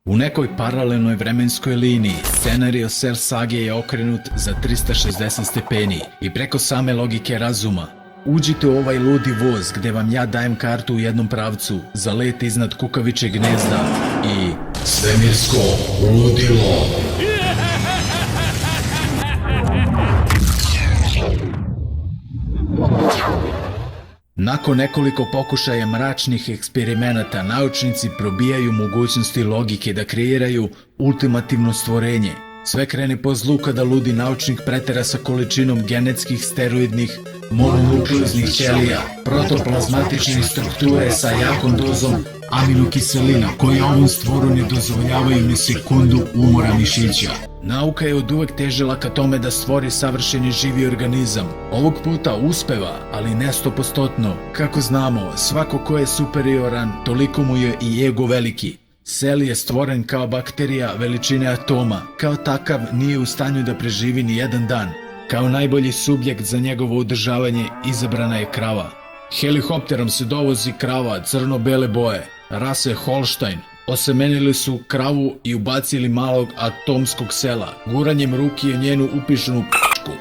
U nekoj paralelnoj vremenskoj liniji scenario Cell sage je okrenut za 360 stepeni i preko same logike razuma. Uđite u ovaj ludi voz gde vam ja dajem kartu u jednom pravcu za let iznad kukavičeg gnezda i svemirsko ludilo. Nakon nekoliko pokušaja mračnih eksperimenata, naučnici probijaju mogućnosti logike da kreiraju ultimativno stvorenje. Sve krene po zlu kada ludi naučnik pretera sa količinom genetskih steroidnih mononukleoznih ćelija, protoplazmatične strukture sa jakom dozom aminokiselina koji ovom stvoru ne dozvoljavaju ni sekundu umora mišića. Nauka je oduvek težila ka tome da stvori savršeni živi organizam. Ovog puta uspeva, ali ne 100%. Kako znamo, svako ko je superioran, toliko mu je i ego veliki. Cell je stvoren kao bakterija veličine atoma. Kao takav nije u stanju da preživi ni jedan dan. Kao najbolji subjekt za njegovo održavanje izabrana je krava. Helikopterom se dovozi krava crno-bele boje, rase Holstein. Osemenili su kravu i ubacili malog atomskog sela. Guranjem ruke je njenu upišenu p***ku.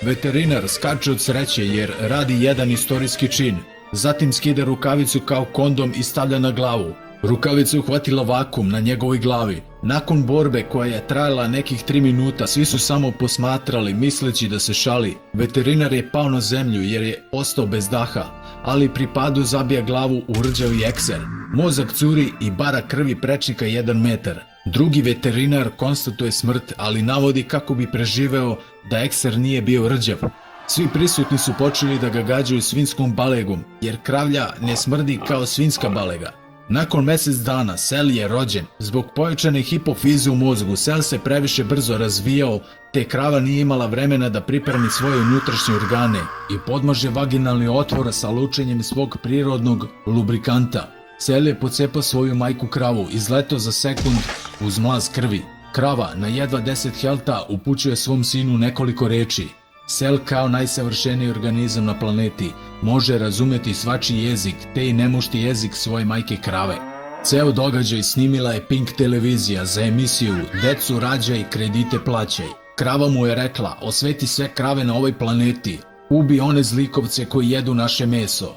Veterinar skače od sreće jer radi jedan istorijski čin. Zatim skida rukavicu kao kondom i stavlja na glavu. Rukavica je uhvatila vakum na njegovoj glavi. Nakon borbe koja je trajala nekih 3 minuta, svi su samo posmatrali misleći da se šali. Veterinar je pao na zemlju jer je ostao bez daha, ali pri padu zabija glavu u rđavi ekser. Mozak curi i bara krvi prečnika 1 metar. Drugi veterinar konstatuje smrt, ali navodi kako bi preživeo da ekser nije bio rđav. Svi prisutni su počeli da ga gađaju svinjskom balegom, jer kravlja ne smrdi kao svinjska balega. Nakon mjesec dana Cell je rođen. Zbog pojačane hipofize u mozgu, Cell se previše brzo razvijao, te krava nije imala vremena da pripremi svoje unutrašnje organe i podmaže vaginalni otvor sa lučenjem svog prirodnog lubrikanta. Cell je pocepao svoju majku kravu, izletao za sekund uz mlaz krvi. Krava na jedva 10 helta upućuje svom sinu nekoliko reči. Cell kao najsavršeniji organizam na planeti može razumeti svačiji jezik, te i nemušti jezik svoje majke krave. Ceo događaj snimila je Pink televizija za emisiju Decu rađaj, kredite plaćaj. Krava mu je rekla: osveti sve krave na ovoj planeti, ubi one zlikovce koji jedu naše meso.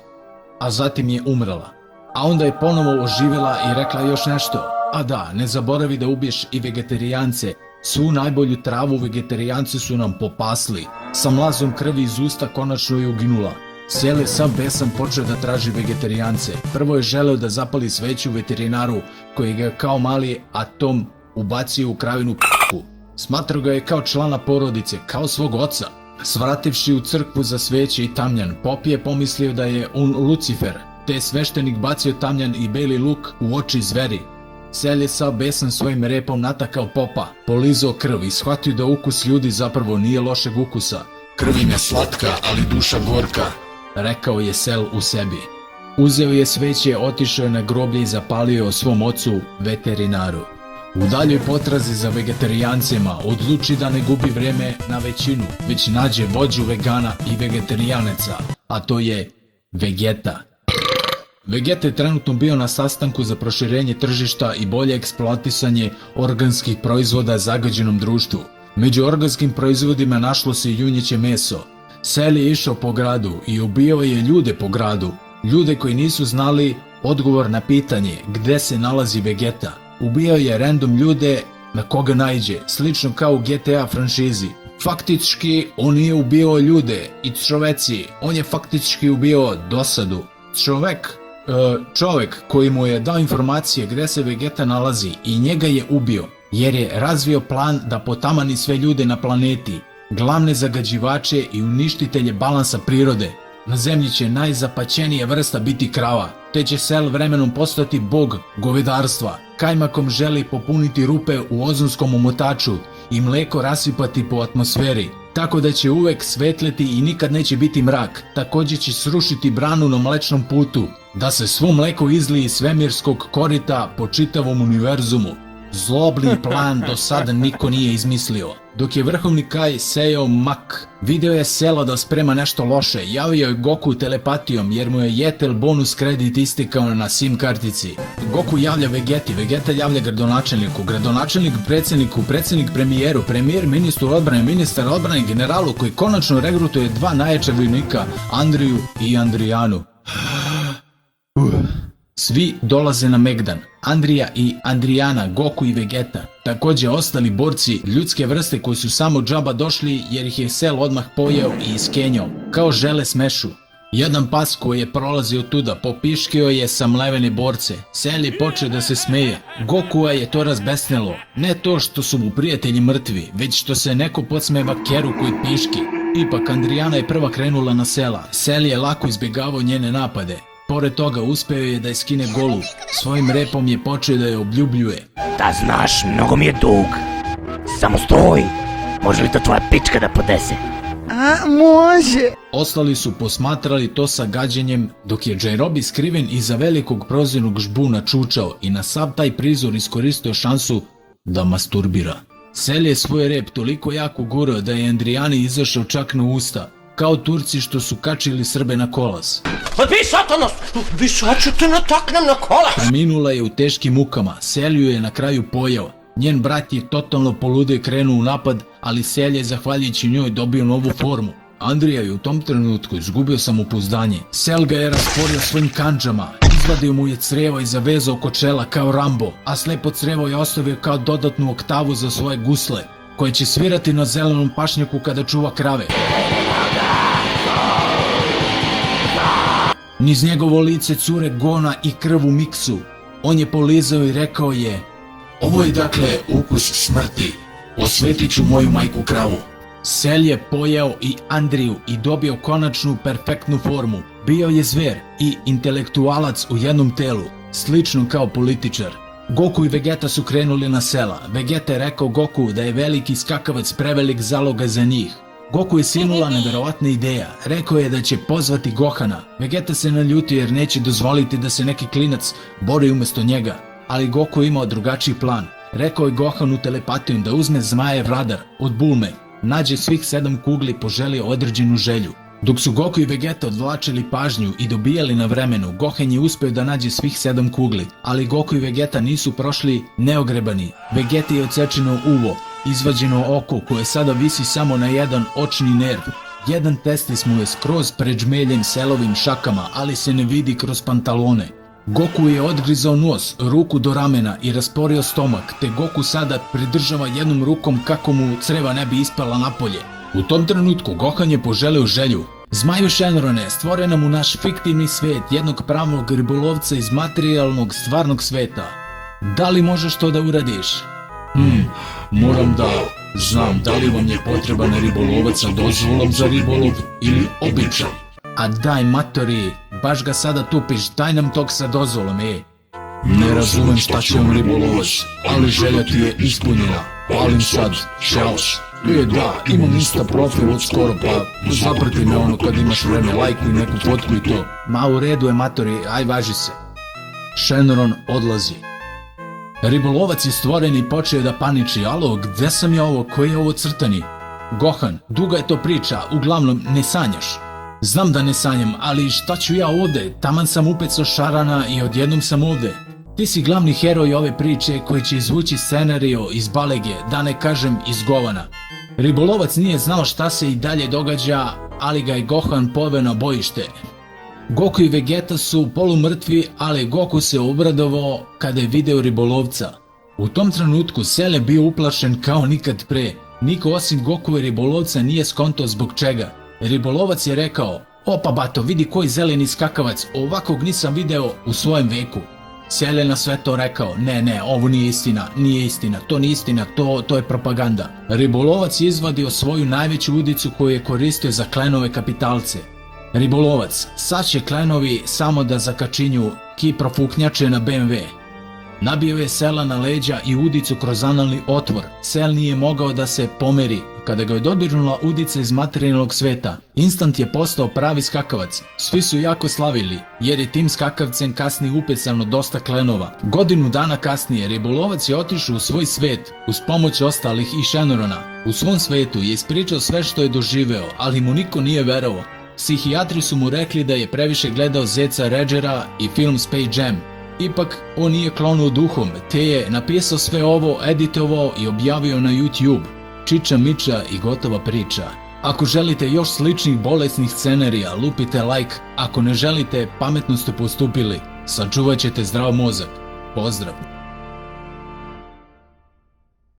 A zatim je umrla. A onda je ponovo oživjela i rekla još nešto: a da, ne zaboravi da ubiješ i vegetarijance. Svu najbolju travu vegetarijanci su nam popasli. Sa mlazom krvi iz usta konačno je uginula. Cell je sav besan počeo da traži vegetarijance. Prvo je želeo da zapali sveću veterinaru koji ga kao mali atom ubacio u kravinu p***ku. Smatrao ga je kao člana porodice, kao svog oca. Svrativši u crkvu za sveće i tamjan, pop je pomislio da je on Lucifer, te je sveštenik bacio tamjan i beli luk u oči zveri. Cell je sav besan svojim repom natakao popa, polizao krv i shvatio da ukus ljudi zapravo nije lošeg ukusa. Krv im je slatka, ali duša gorka, rekao je Cell u sebi. Uzeo je sveće, otišao je na groblje i zapalio svom ocu, veterinaru. U daljoj potrazi za vegetarijancima odluči da ne gubi vreme na većinu, već nađe vođu vegana i vegetarijanaca, a to je Vegeta. Vegeta je trenutno bio na sastanku za proširenje tržišta i bolje eksploatisanje organskih proizvoda zagađenom društvu. Među organskim proizvodima našlo se i junjeće meso. Cell je išao po gradu i ubijao je ljude po gradu. Ljude koji nisu znali odgovor na pitanje gde se nalazi Vegeta. Ubijao je random ljude na koga naiđe, slično kao u GTA franšizi. Faktički on nije ubijao ljude i čoveci, on je faktički ubijao dosadu. Čovek koji mu je dao informacije gde se Vegeta nalazi i njega je ubio, jer je razvio plan da potamani sve ljude na planeti, glavne zagađivače i uništitelje balansa prirode. Na zemlji će najzapaćenija vrsta biti krava, te će Cell vremenom postati bog govedarstva. Kajmakom želi popuniti rupe u ozonskom omotaču i mleko rasipati po atmosferi, tako da će uvek svetleti i nikad neće biti mrak. Također će srušiti branu na Mlečnom putu, da se svo mleko izlije iz svemirskog korita po čitavom univerzumu. Zlobni plan do sada niko nije izmislio. Dok je vrhovni Kai sejao mak, video je selo da sprema nešto loše, javio je Goku telepatijom jer mu je Jetel bonus kredit istekao na SIM kartici. Goku javlja Vegeti, Vegeta javlja gradonačelniku, gradonačelnik predsjedniku, predsjednik premijeru, premijer ministru odbrane, ministar odbrane, generalu koji konačno regrutuje dva najjača vojnika, Andriju i Andrijanu. Svi dolaze na Megdan, Andrija i Andrijana, Goku i Vegeta. Također ostali borci ljudske vrste koji su samo džaba došli jer ih je Cell odmah pojeo i iskenjao, kao žele smešu. Jedan pas koji je prolazio tuda popiškio je samlevene borce. Cell je počeo da se smeje. Gokua je to razbesnelo. Ne to što su mu prijatelji mrtvi, već što se neko podsmeva Keru koji piški. Ipak Andrijana je prva krenula na Cella. Cell je lako izbjegavao njene napade. Pored toga uspeo je da je skine golu, svojim repom je počeo da je obljubljuje. Da znaš, mnogo mi je dug. Samo stoj, može li to tvoja pička da podese? A, može. Ostali su posmatrali to sa gađenjem, dok je Jairobi skriven iza velikog prozirnog žbuna čučao i na sav taj prizor iskoristio šansu da masturbira. Cell je svoj rep toliko jako gurao da je Andrijani izašao čak na usta, kao Turci što su kačili Srbe na kolas. Vi satanos, vi sad ću te nataknem na kolas! Preminula je u teškim mukama, Cell ju je na kraju pojao. Njen brat je totalno poludio i krenuo u napad, ali Cell je zahvaljujući njoj dobio novu formu. Andrija je u tom trenutku izgubio samopouzdanje. Cell ga je rasporio svojim kandžama, izvadio mu je crevo i zavezao oko čela kao Rambo, a slepo crevo je ostavio kao dodatnu oktavu za svoje gusle, koje će svirati na zelenom pašnjaku kada čuva krave. Niz njegovo lice cure gona i krv u miksu. On je polizao i rekao je: ovo je dakle ukus smrti, osvetit ću moju majku kravu. Cell je pojeo i Andriju i dobio konačnu perfektnu formu. Bio je zver i intelektualac u jednom telu, slično kao političar. Goku i Vegeta su krenuli na Cella. Vegeta je rekao Goku da je veliki skakavac prevelik zaloga za njih. Goku je sinula neverovatna ideja, rekao je da će pozvati Gohana. Vegeta se naljutio jer neće dozvoliti da se neki klinac bori umjesto njega, ali Goku je imao drugačiji plan. Rekao je Gohanu telepatijom da uzme zmajev radar od Bulme, nađe svih 7 kugli i poželio određenu želju. Dok su Goku i Vegeta odvlačili pažnju i dobijali na vremenu, Gohan je uspio da nađe svih 7 kugli, ali Goku i Vegeta nisu prošli neogrebani. Vegeti je odsečeno uvo, izvađeno oko koje sada visi samo na jedan očni nerv. Jedan testis mu je skroz pred žmeljem Cellovim šakama, ali se ne vidi kroz pantalone. Goku je odgrizao nos, ruku do ramena i rasporio stomak, te Goku sada pridržava jednom rukom kako mu creva ne bi ispala napolje. U tom trenutku Gohan je poželeo želju. Zmaju Shenrone, stvore nam u naš fiktivni svet jednog pravog ribolovca iz materijalnog stvarnog sveta. Da li možeš to da uradiš? Moram da znam da li vam je potreban ribolovac sa dozvolom za ribolov ili običan. A daj matori, baš ga sada tupiš, daj nam tog sa dozvolom, Ne razumem šta će vam ribolovac, ali želja ti je ispunjena. Palim sad, šaos. Da, imam Insta profil od skoro, pa zaprati me ono kad imaš vreme, lajkuj neku fotku i to. Ma u redu je matori, aj važi se. Shenron odlazi. Ribolovac je stvoren i počeo da paniči. Alo, gde sam ja ovo, koji je ovo crtani? Gohan, duga je to priča, uglavnom ne sanjaš. Znam da ne sanjam, ali šta ću ja ovde? Taman sam upecao šarana i odjednom sam ovde. Ti si glavni heroj ove priče koji će izvući scenario iz balege, da ne kažem iz govana. Ribolovac nije znao šta se i dalje događa, ali ga je Gohan poveo na bojište. Goku i Vegeta su polumrtvi, ali Goku se obradovao kada je video ribolovca. U tom trenutku Cell je bio uplašen kao nikad pre. Niko osim Goku i ribolovca nije skontao zbog čega. Ribolovac je rekao: opa bato, vidi koji zeleni skakavac, ovakvog nisam video u svojem veku. Cell je na sve to rekao: ne, ovo nije istina, to nije istina, to je propaganda. Ribolovac je izvadio svoju najveću udicu koju je koristio za klenove kapitalce. Ribolovac, sad će klenovi samo da zakačinju kiprofuknjače na BMW. Nabio je Cella na leđa i udicu kroz analni otvor. Cell nije mogao da se pomeri, Kada ga je dodirnula udica iz materijalnog sveta, instant je postao pravi skakavac. Svi su jako slavili, jer je tim skakavcem kasnije upecano dosta klenova. Godinu dana kasnije, ribolovac je otišao u svoj svet uz pomoć ostalih i Shenrona. U svom svetu je ispričao sve što je doživeo, ali mu niko nije verovao. Psihijatri su mu rekli da je previše gledao Zeca Redgera i film Space Jam. Ipak, on nije klonuo duhom, te je napisao sve ovo, editovao i objavio na YouTube. Čiča miča i gotova priča. Ako želite još sličnih bolesnih scenarija, lupite like. Ako ne želite, pametno ste postupili. Sačuvat ćete zdrav mozak. Pozdrav!